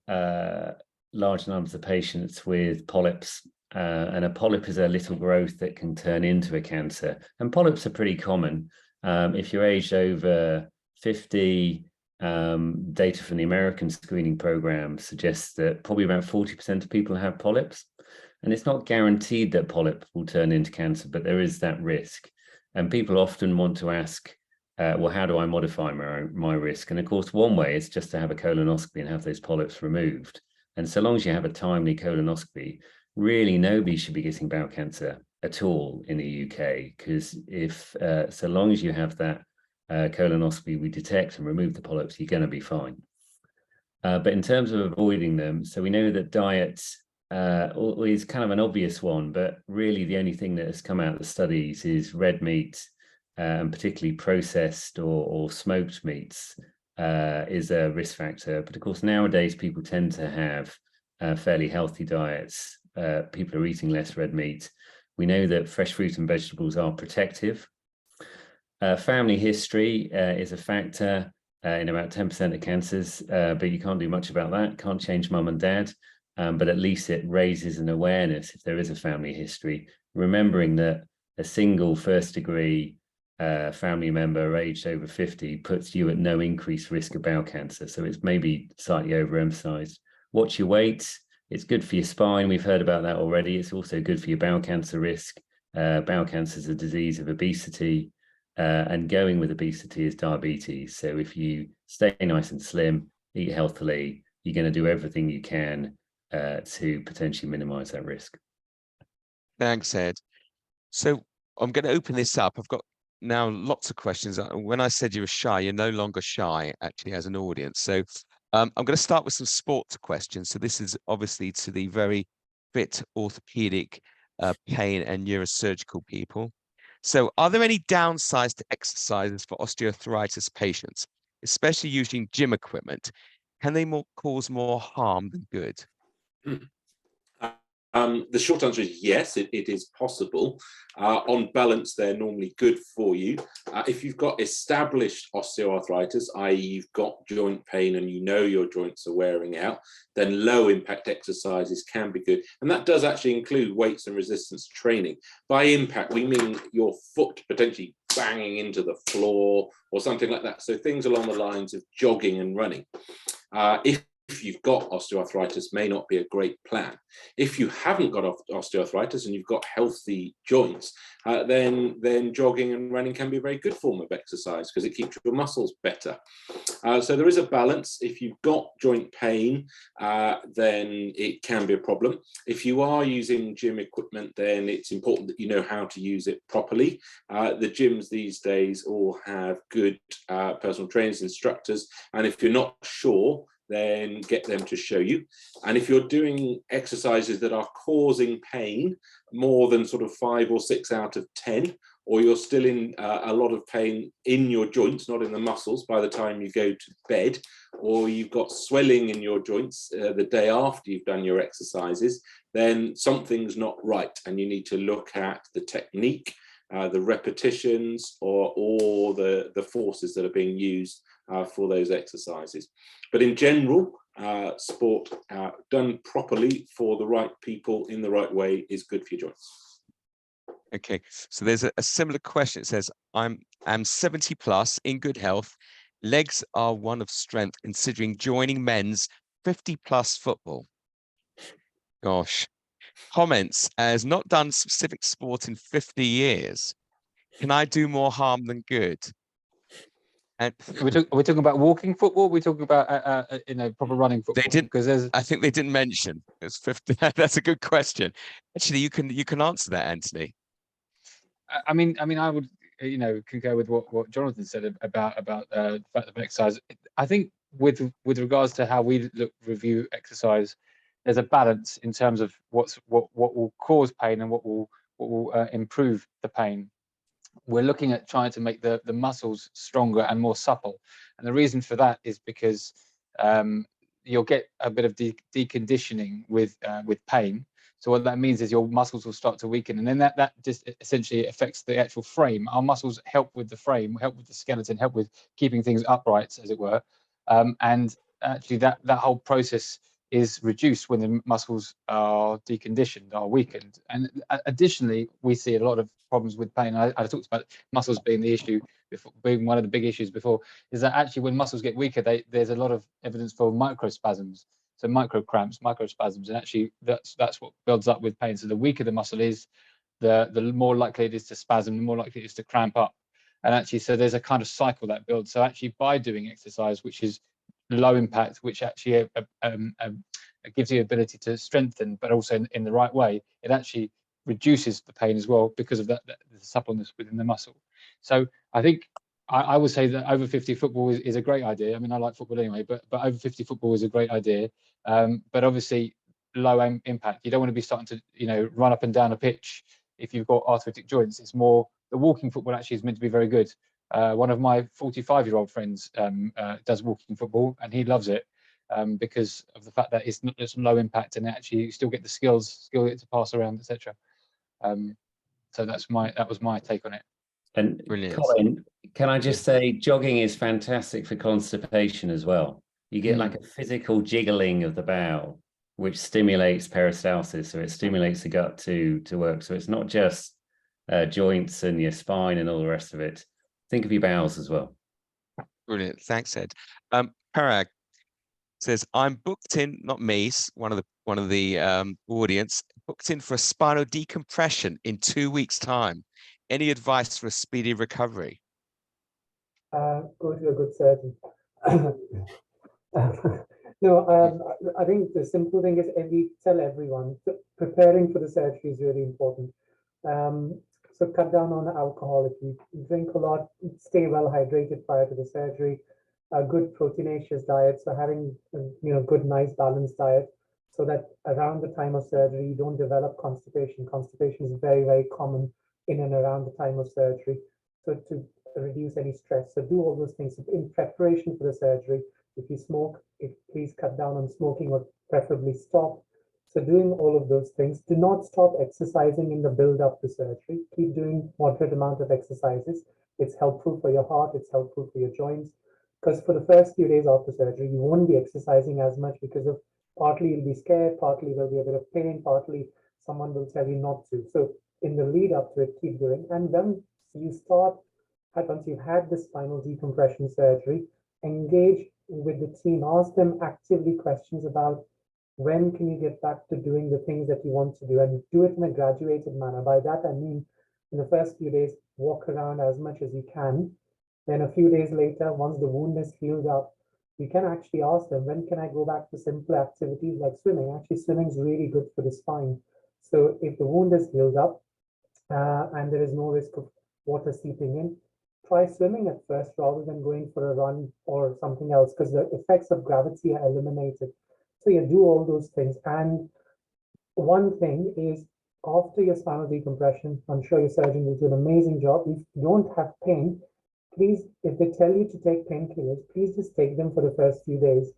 large numbers of patients with polyps, and a polyp is a little growth that can turn into a cancer. And polyps are pretty common. If you're aged over 50, data from the American screening program suggests that probably about 40% of people have polyps. And it's not guaranteed that polyp will turn into cancer, but there is that risk. And people often want to ask, well, how do I modify my risk? And of course, one way is just to have a colonoscopy and have those polyps removed. And so long as you have a timely colonoscopy, really nobody should be getting bowel cancer at all in the UK, because if so long as you have that colonoscopy, we detect and remove the polyps, you're going to be fine. But in terms of avoiding them, so we know that diet is kind of an obvious one, but really the only thing that has come out of the studies is red meat, and particularly processed or smoked meats is a risk factor. But of course, nowadays people tend to have fairly healthy diets. People are eating less red meat. We know that fresh fruit and vegetables are protective. Family history is a factor in about 10% of cancers, but you can't do much about that. Can't change mum and dad, but at least it raises an awareness if there is a family history, remembering that a single first-degree family member aged over 50 puts you at no increased risk of bowel cancer. So it's maybe slightly overemphasized. Watch your weight. It's good for your spine. We've heard about that already. It's also good for your bowel cancer risk. Bowel cancer is a disease of obesity, and going with obesity is diabetes. So if you stay nice and slim, eat healthily, you're going to do everything you can to potentially minimize that risk. Thanks, Ed. So I'm going to open this up. I've got now lots of questions. When I said you were shy, you're no longer shy, actually, as an audience. So I'm going to start with some sports questions. So this is obviously to the very fit orthopedic, pain and neurosurgical people. So are there any downsides to exercises for osteoarthritis patients, especially using gym equipment? Can they cause more harm than good? The short answer is yes, it is possible. On balance, they're normally good for you. If you've got established osteoarthritis, i.e. you've got joint pain and you know your joints are wearing out, then low impact exercises can be good. And that does actually include weights and resistance training. By impact, we mean your foot potentially banging into the floor or something like that. So things along the lines of jogging and running. If you've got osteoarthritis, may not be a great plan. If you haven't got osteoarthritis and you've got healthy joints, then jogging and running can be a very good form of exercise because it keeps your muscles better. So there is a balance. If you've got joint pain, then it can be a problem. If you are using gym equipment, then it's important that you know how to use it properly. The gyms these days all have good personal trainers, instructors, and if you're not sure, then get them to show you. And if you're doing exercises that are causing pain more than sort of 5 or 6 out of 10, or you're still in a lot of pain in your joints, not in the muscles, by the time you go to bed, or you've got swelling in your joints the day after you've done your exercises, then something's not right. And you need to look at the technique, the repetitions, or the forces that are being used for those exercises. But in general, sport done properly for the right people in the right way is good for your joints. Okay, so there's a similar question. It says, I'm 70 plus, in good health. Legs are one of strength, considering joining men's 50 plus football. Gosh. Comments, as not done specific sport in 50 years. Can I do more harm than good? And Are we talking about walking football? Are we talking about proper running football? they didn't, because there's. I think they didn't mention it's 50. That's a good question. Actually, you can answer that, Anthony. I mean, I would, concur with what Jonathan said about the fact of exercise. I think with regards to how we review exercise, there's a balance in terms of what will cause pain and what will improve the pain. We're looking at trying to make the muscles stronger and more supple, and the reason for that is because you'll get a bit of deconditioning with pain. So what that means is your muscles will start to weaken, and then that just essentially affects the actual frame. Our muscles help with the frame, help with the skeleton, help with keeping things upright, as it were. And actually, that whole process is reduced when the muscles are deconditioned, are weakened. And additionally, we see a lot of problems with pain. I talked about muscles being the issue before, being one of the big issues before, is that actually when muscles get weaker, there's a lot of evidence for microspasms. So micro cramps, microspasms, and actually that's what builds up with pain. So the weaker the muscle is, the more likely it is to spasm, the more likely it is to cramp up. And actually, so there's a kind of cycle that builds. So actually, by doing exercise, which is low impact, which actually gives you the ability to strengthen, but also in the right way, it actually reduces the pain as well because of the suppleness within the muscle. So I think I would say that over 50 football is a great idea. I mean, I like football anyway, but over 50 football is a great idea. But obviously, low impact. You don't want to be starting to run up and down a pitch if you've got arthritic joints. It's more the walking football actually is meant to be very good. One of my 45-year-old friends does walking football, and he loves it because of the fact that it's low impact, and actually you still get the skill to pass around, etc. So that was my take on it. And Brilliant. Colin, can I just say, jogging is fantastic for constipation as well. You get like a physical jiggling of the bowel, which stimulates peristalsis, so it stimulates the gut to work. So it's not just joints and your spine and all the rest of it. Think of your bowels as well. Brilliant. Thanks, Ed. Parag says, I'm booked in, not me, one of the audience, booked in for a spinal decompression in 2 weeks' time. Any advice for a speedy recovery? Go to a good surgeon. No, I think the simple thing is we tell everyone preparing for the surgery is really important. So cut down on alcohol if you drink a lot, stay well hydrated prior to the surgery, a good proteinaceous diet. So having good, nice, balanced diet, so that around the time of surgery you don't develop constipation. Constipation is very, very common in and around the time of surgery. So to reduce any stress, so do all those things in preparation for the surgery. If you smoke, please cut down on smoking or preferably stop. So doing all of those things. Do not stop exercising in the build up to surgery. Keep doing moderate amount of exercises. It's helpful for your heart. It's helpful for your joints. Because for the first few days after surgery, you won't be exercising as much because of partly you'll be scared, partly there'll be a bit of pain, partly someone will tell you not to. So in the lead up to it, keep doing. And then you start, once you've had the spinal decompression surgery, engage with the team, ask them actively questions about when can you get back to doing the things that you want to do, and do it in a graduated manner. By that, I mean, in the first few days, walk around as much as you can. Then a few days later, once the wound is healed up, you can actually ask them, when can I go back to simple activities like swimming? Actually, swimming is really good for the spine. So if the wound is healed up and there is no risk of water seeping in, try swimming at first rather than going for a run or something else, because the effects of gravity are eliminated. So you do all those things. And one thing is, after your spinal decompression, I'm sure your surgeon will do an amazing job. If you don't have pain, please, if they tell you to take painkillers, please just take them for the first few days,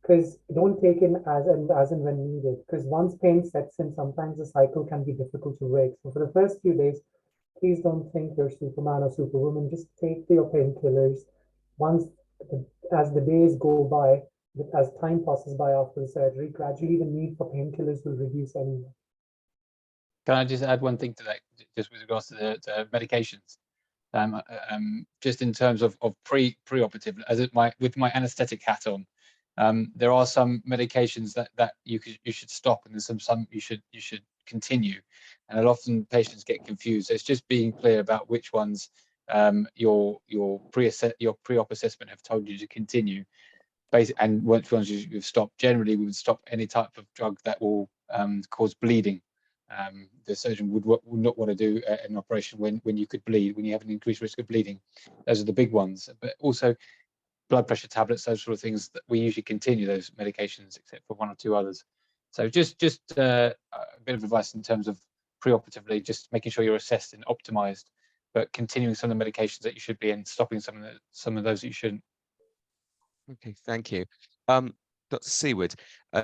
because don't take it as and when needed, because once pain sets in, sometimes the cycle can be difficult to break. So for the first few days, please don't think you're Superman or Superwoman. Just take your painkillers. Once, as the days go by, as time passes by after the surgery, gradually the need for painkillers will reduce anyway. Can I just add one thing to that, just with regards to the medications? Just in terms of preoperative, with my anaesthetic hat on, there are some medications that you should stop, and there's some you should continue, and often patients get confused. So it's just being clear about which ones your pre-op assessment have told you to continue. And once you've stopped, generally we would stop any type of drug that will cause bleeding. The surgeon would not want to do an operation when you could bleed, when you have an increased risk of bleeding. Those are the big ones, but also blood pressure tablets, those sort of things that we usually continue those medications, except for one or two others. So just a bit of advice in terms of preoperatively, just making sure you're assessed and optimized, but continuing some of the medications that you should be, and stopping some of those that you shouldn't. Okay, thank you. Dr. Seward,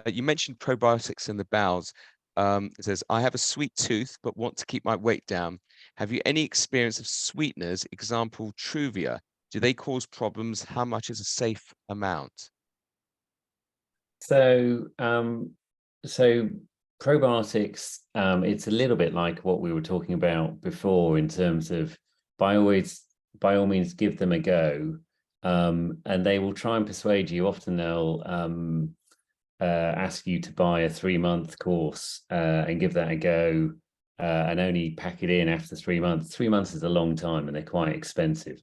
you mentioned probiotics in the bowels. It says, I have a sweet tooth, but want to keep my weight down. Have you any experience of sweeteners, example, Truvia? Do they cause problems? How much is a safe amount? So, probiotics, it's a little bit like what we were talking about before in terms of by all means, give them a go. And they will try and persuade you. Often they'll ask you to buy a 3-month course and give that a go, and only pack it in after 3 months. 3 months is a long time, and they're quite expensive.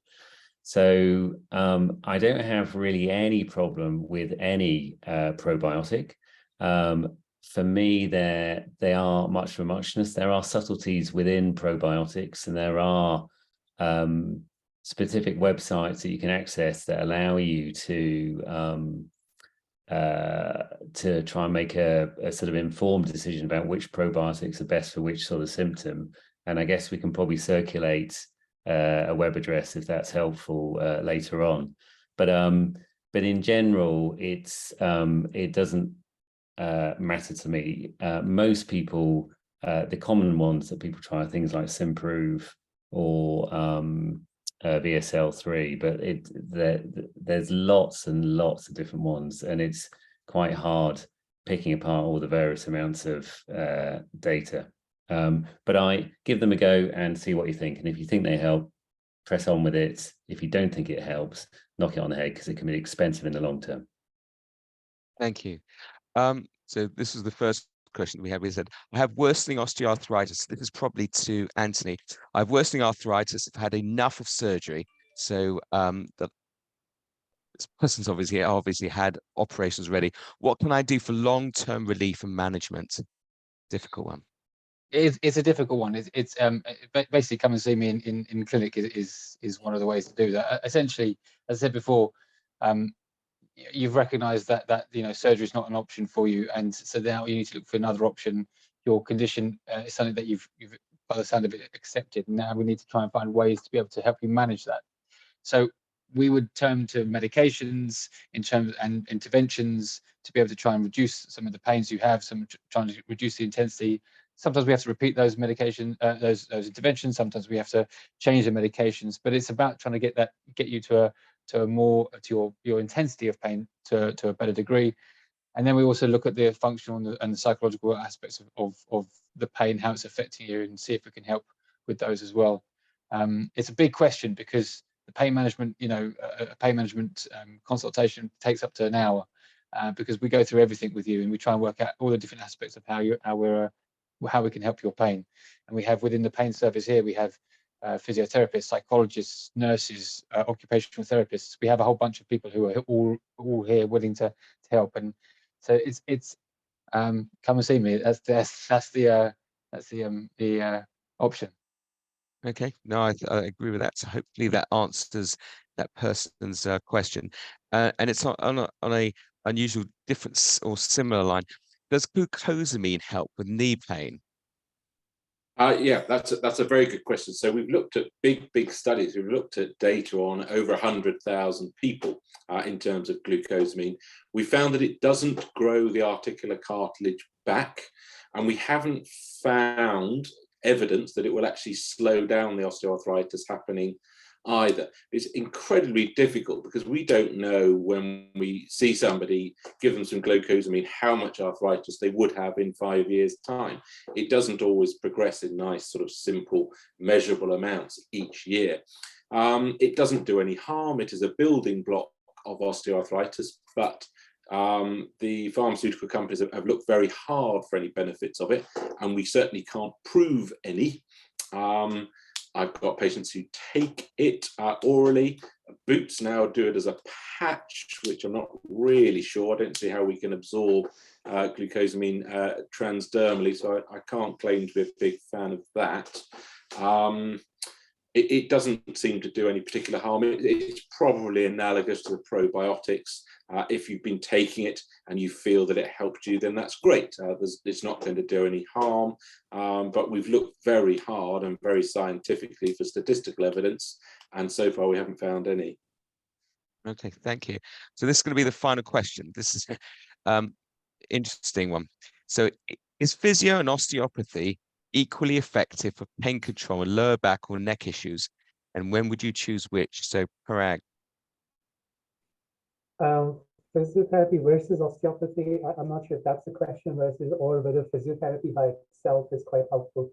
So I don't have really any problem with any probiotic. For me, they are much for muchness. There are subtleties within probiotics, and there are specific websites that you can access that allow you to try and make a sort of informed decision about which probiotics are best for which sort of symptom. And I guess we can probably circulate a web address if that's helpful later on. But in general, it doesn't matter to me. Most people, the common ones that people try are things like Simprove or VSL3, but there's lots and lots of different ones, and it's quite hard picking apart all the various amounts of data. But I give them a go and see what you think. And if you think they help, press on with it. If you don't think it helps, knock it on the head, because it can be expensive in the long term. Thank you. So this was the first question we had. We said, I have worsening osteoarthritis. This is probably to Anthony. I have worsening arthritis. I've had enough of surgery. So this person's obviously had operations ready. What can I do for long-term relief and management? Difficult one. It's a difficult one. Basically come and see me in clinic is one of the ways to do that. Essentially, as I said before, you've recognised that surgery is not an option for you, and so now you need to look for another option. Your condition is something that you've by the sound of it accepted. Now we need to try and find ways to be able to help you manage that. So we would turn to medications and interventions to be able to try and reduce some of the pains you have, trying to reduce the intensity. Sometimes we have to repeat those those interventions. Sometimes we have to change the medications, but it's about trying to get you to your intensity of pain to a better degree. And then we also look at the functional and the psychological aspects of the pain, how it's affecting you, and see if we can help with those as well. It's a big question because the pain management, a pain management consultation takes up to an hour because we go through everything with you and we try and work out all the different aspects of how we can help your pain. And we have within the pain service here, we have physiotherapists, psychologists, nurses, occupational therapists. We have a whole bunch of people who are all here willing to help. And so it's come and see me. That's the option. Okay, no, I agree with that. So hopefully that answers that person's question. And it's on a unusual, different or similar line. Does glucosamine help with knee pain? Yeah, that's a very good question. So we've looked at big studies. We've looked at data on over 100,000 people in terms of glucosamine. We found that it doesn't grow the articular cartilage back, and we haven't found evidence that it will actually slow down the osteoarthritis happening either. It's incredibly difficult because we don't know when we see somebody, give them some glucosamine, how much arthritis they would have in 5 years' time. It doesn't always progress in nice sort of simple measurable amounts each year. It doesn't do any harm. It is a building block of osteoarthritis, but the pharmaceutical companies have looked very hard for any benefits of it, and we certainly can't prove any. I've got patients who take it orally. Boots now do it as a patch, which I'm not really sure. I don't see how we can absorb glucosamine transdermally, so I can't claim to be a big fan of that. It doesn't seem to do any particular harm. It's probably analogous to the probiotics. If you've been taking it and you feel that it helped you, then that's great. It's not going to do any harm, but we've looked very hard and very scientifically for statistical evidence, and so far we haven't found any. Okay, thank you. So this is going to be the final question. This is interesting one. So is physio and osteopathy equally effective for pain control and lower back or neck issues? And when would you choose which? So Parag. Physiotherapy versus osteopathy, I'm not sure if that's the question versus or whether physiotherapy by itself is quite helpful.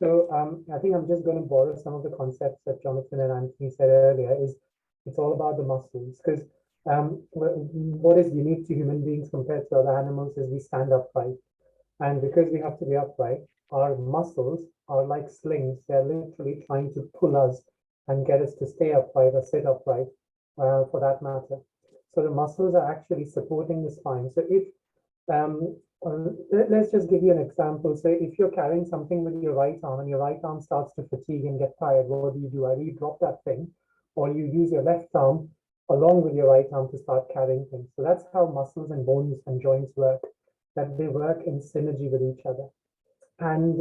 So I think I'm just going to borrow some of the concepts that Jonathan and Anthony said earlier. It's all about the muscles, because what is unique to human beings compared to other animals is we stand upright. And because we have to be upright, our muscles are like slings. They're literally trying to pull us and get us to stay upright or sit upright, for that matter. So the muscles are actually supporting the spine. So if, let's just give you an example. So if you're carrying something with your right arm and your right arm starts to fatigue and get tired, what do? Either you drop that thing or you use your left arm along with your right arm to start carrying things. So that's how muscles and bones and joints work, that they work in synergy with each other. And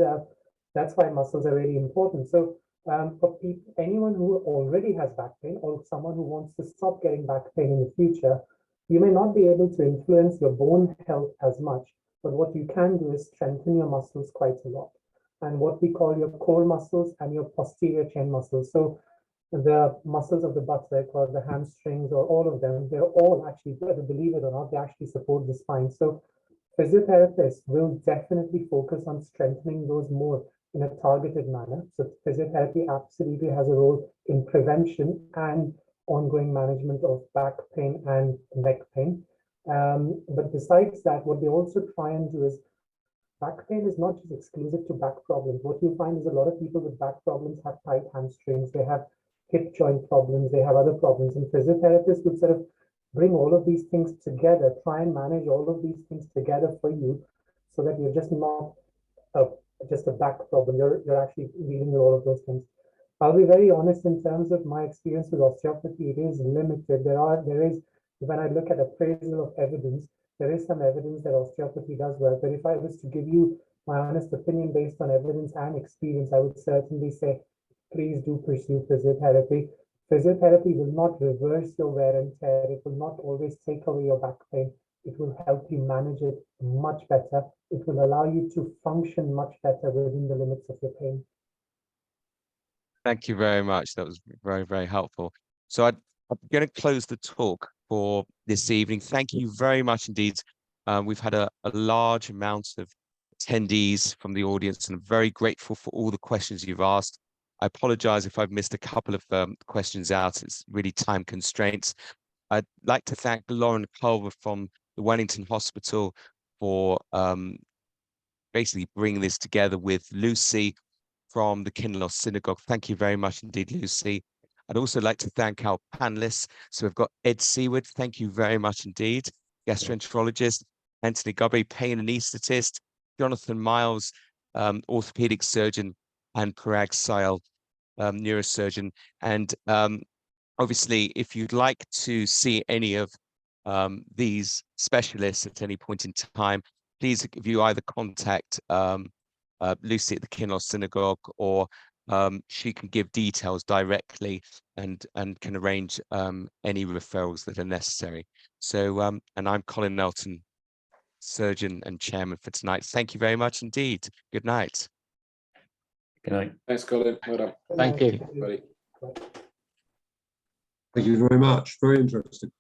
that's why muscles are really important. So for anyone who already has back pain or someone who wants to stop getting back pain in the future, you may not be able to influence your bone health as much, but what you can do is strengthen your muscles quite a lot. And what we call your core muscles and your posterior chain muscles. So the muscles of the buttock or the hamstrings or all of them, they're all actually, believe it or not, they actually support the spine. So physiotherapists will definitely focus on strengthening those more in a targeted manner. So physiotherapy absolutely has a role in prevention and ongoing management of back pain and neck pain. But besides that, what they also try and do is, back pain is not just exclusive to back problems. What you find is a lot of people with back problems have tight hamstrings, they have hip joint problems, they have other problems, and physiotherapists would sort of bring all of these things together, try and manage all of these things together for you, so that you're just not just a back problem. You're actually dealing with all of those things. I'll be very honest in terms of my experience with osteopathy. It is limited. There is, when I look at appraisal of evidence, there is some evidence that osteopathy does well. But if I was to give you my honest opinion based on evidence and experience, I would certainly say, please do pursue physiotherapy. Physiotherapy will not reverse your wear and tear. It will not always take away your back pain. It will help you manage it much better. It will allow you to function much better within the limits of your pain. Thank you very much. That was very, very helpful. So I'm going to close the talk for this evening. Thank you very much indeed. We've had a large amount of attendees from the audience, and I'm very grateful for all the questions you've asked. I apologize if I've missed a couple of questions out. It's really time constraints. I'd like to thank Lauren Culver from the Wellington Hospital for basically bringing this together with Lucy from the Kinloss Synagogue. Thank you very much indeed, Lucy. I'd also like to thank our panelists. So we've got Ed Seward, thank you very much indeed, gastroenterologist, Anthony Gobby, pain anaesthetist, Jonathan Miles, orthopedic surgeon, and Parag Sayal, neurosurgeon. And obviously, if you'd like to see any of these specialists at any point in time, please, if you either contact Lucy at the Kinloss Synagogue, or she can give details directly and can arrange any referrals that are necessary. So, and I'm Colin Nelton, surgeon and chairman for tonight. Thank you very much indeed. Good night. Good night. Thanks, Colin. Well done. Thank you. Everybody. Thank you very much. Very interesting.